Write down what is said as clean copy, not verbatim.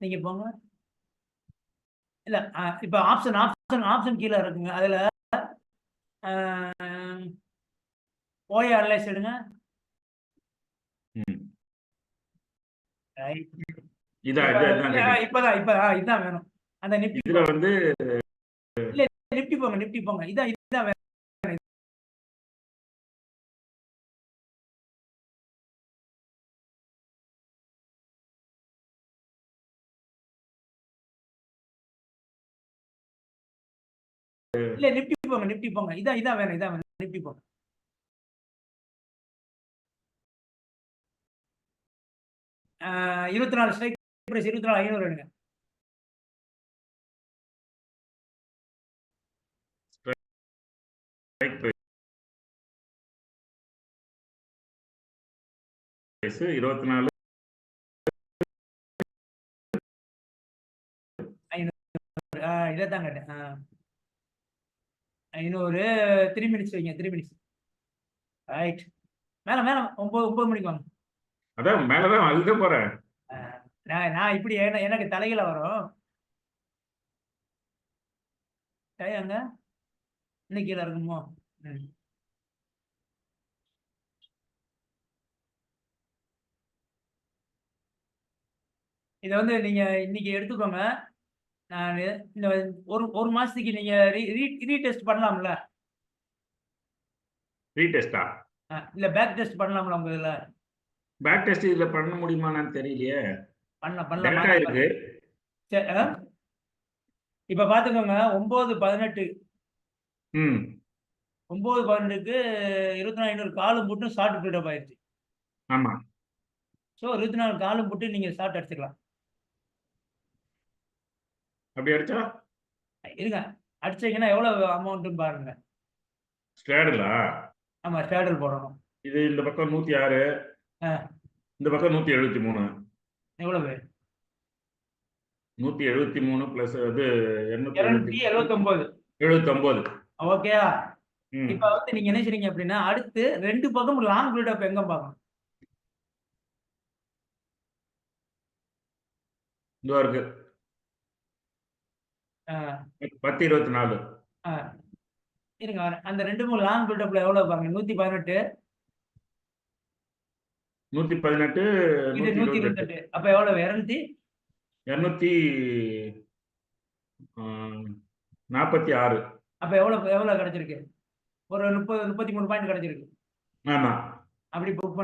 நீங்க போங்க. இல்ல இப்ப ஆப்ஷன் ஆப்ஷன் ஆப்ஷன் கீழ இருக்குங்க. அதுல ஓஏ அனலைஸ் எடுங்க. ரைட். இதான் இப்ப இதான் கேட்டீங்க. இப்பதான் இதான் வேணும். அந்த நிப்டி இதுல வந்து இல்ல நிப்டி போங்க. இதான் வேணும். இல்ல நிப்டி போங்க. இதான் வேணும். நிப்டி போங்க. ஆ 24 ஸ்ட்ரைக் பிரைஸ் 24,500 எடுங்க. ஸ்ட்ரைக் பிரைஸ் 24 இதைத்தான் கேட்டேன். 500 3 மினிட்ஸ் வைங்க. 3 மினிட்ஸ். ரைட். மேல 9 மணிக்கு வாங்க. அதான் மேலதான் அதுதான் போறேன். நான் இப்படி எனக்கு தலையில வரும். அங்க இன்னைக்கு கீழே இருக்குமோ? இதை வந்து நீங்க இன்னைக்கு எடுத்துக்கோங்க. நான் இந்த ஒரு மாசத்துக்கு நீங்க ரீடெஸ்ட் பண்ணலாம்ல? ரீடெஸ்டா? இல்ல பேக் டெஸ்ட் பண்ணலாம்ல உங்க இதுல? பேக் டெஸ்ட் இதுல பண்ண முடியுமான்னு தெரியலையே. பண்ணலாம். டேட்டா இருக்கு. இப்ப பாத்துக்கோங்க. 9/18 9/18க்கு 24,500 காலும் போட்டு ஷார்ட் பில்டப் ஆயிடுச்சு. ஆமா. சோ 24 காலும் போட்டு நீங்க ஷார்ட் அடிச்சுக்கலாம். அப்படி அடிச்சா இருங்க. அடிச்சீங்கன்னா எவ்வளவு அமௌண்ட்னு பாருங்க. ஸ்ட்ராடலா? ஆமா, ஸ்ட்ராடல் போடணும். இது இந்த பக்கம் 106, இந்த பக்கம் 173. எவ்வளவு? 173 பிளஸ் அது 279. 79. ஓகேயா? இப்ப வந்து நீங்க என்ன செய்றீங்க அப்படின்னா, அடுத்து 2 பக்கம் லாங் பில்டப் எங்க பார்க்கணும்? இதோ இருக்கு. 10/24. இருங்க. அந்த 2 லாங் பில்டப்ல எவ்வளவு பாருங்க. 118. 118, இது 128. 128. அப்ப எவ்வளவு? 246. அப்ப எவ்வளவு கிடைச்சிருக்கு? ஒரு 30 33 பாயிண்ட் கிடைச்சிருக்கு. ஆமா. அப்படி புக்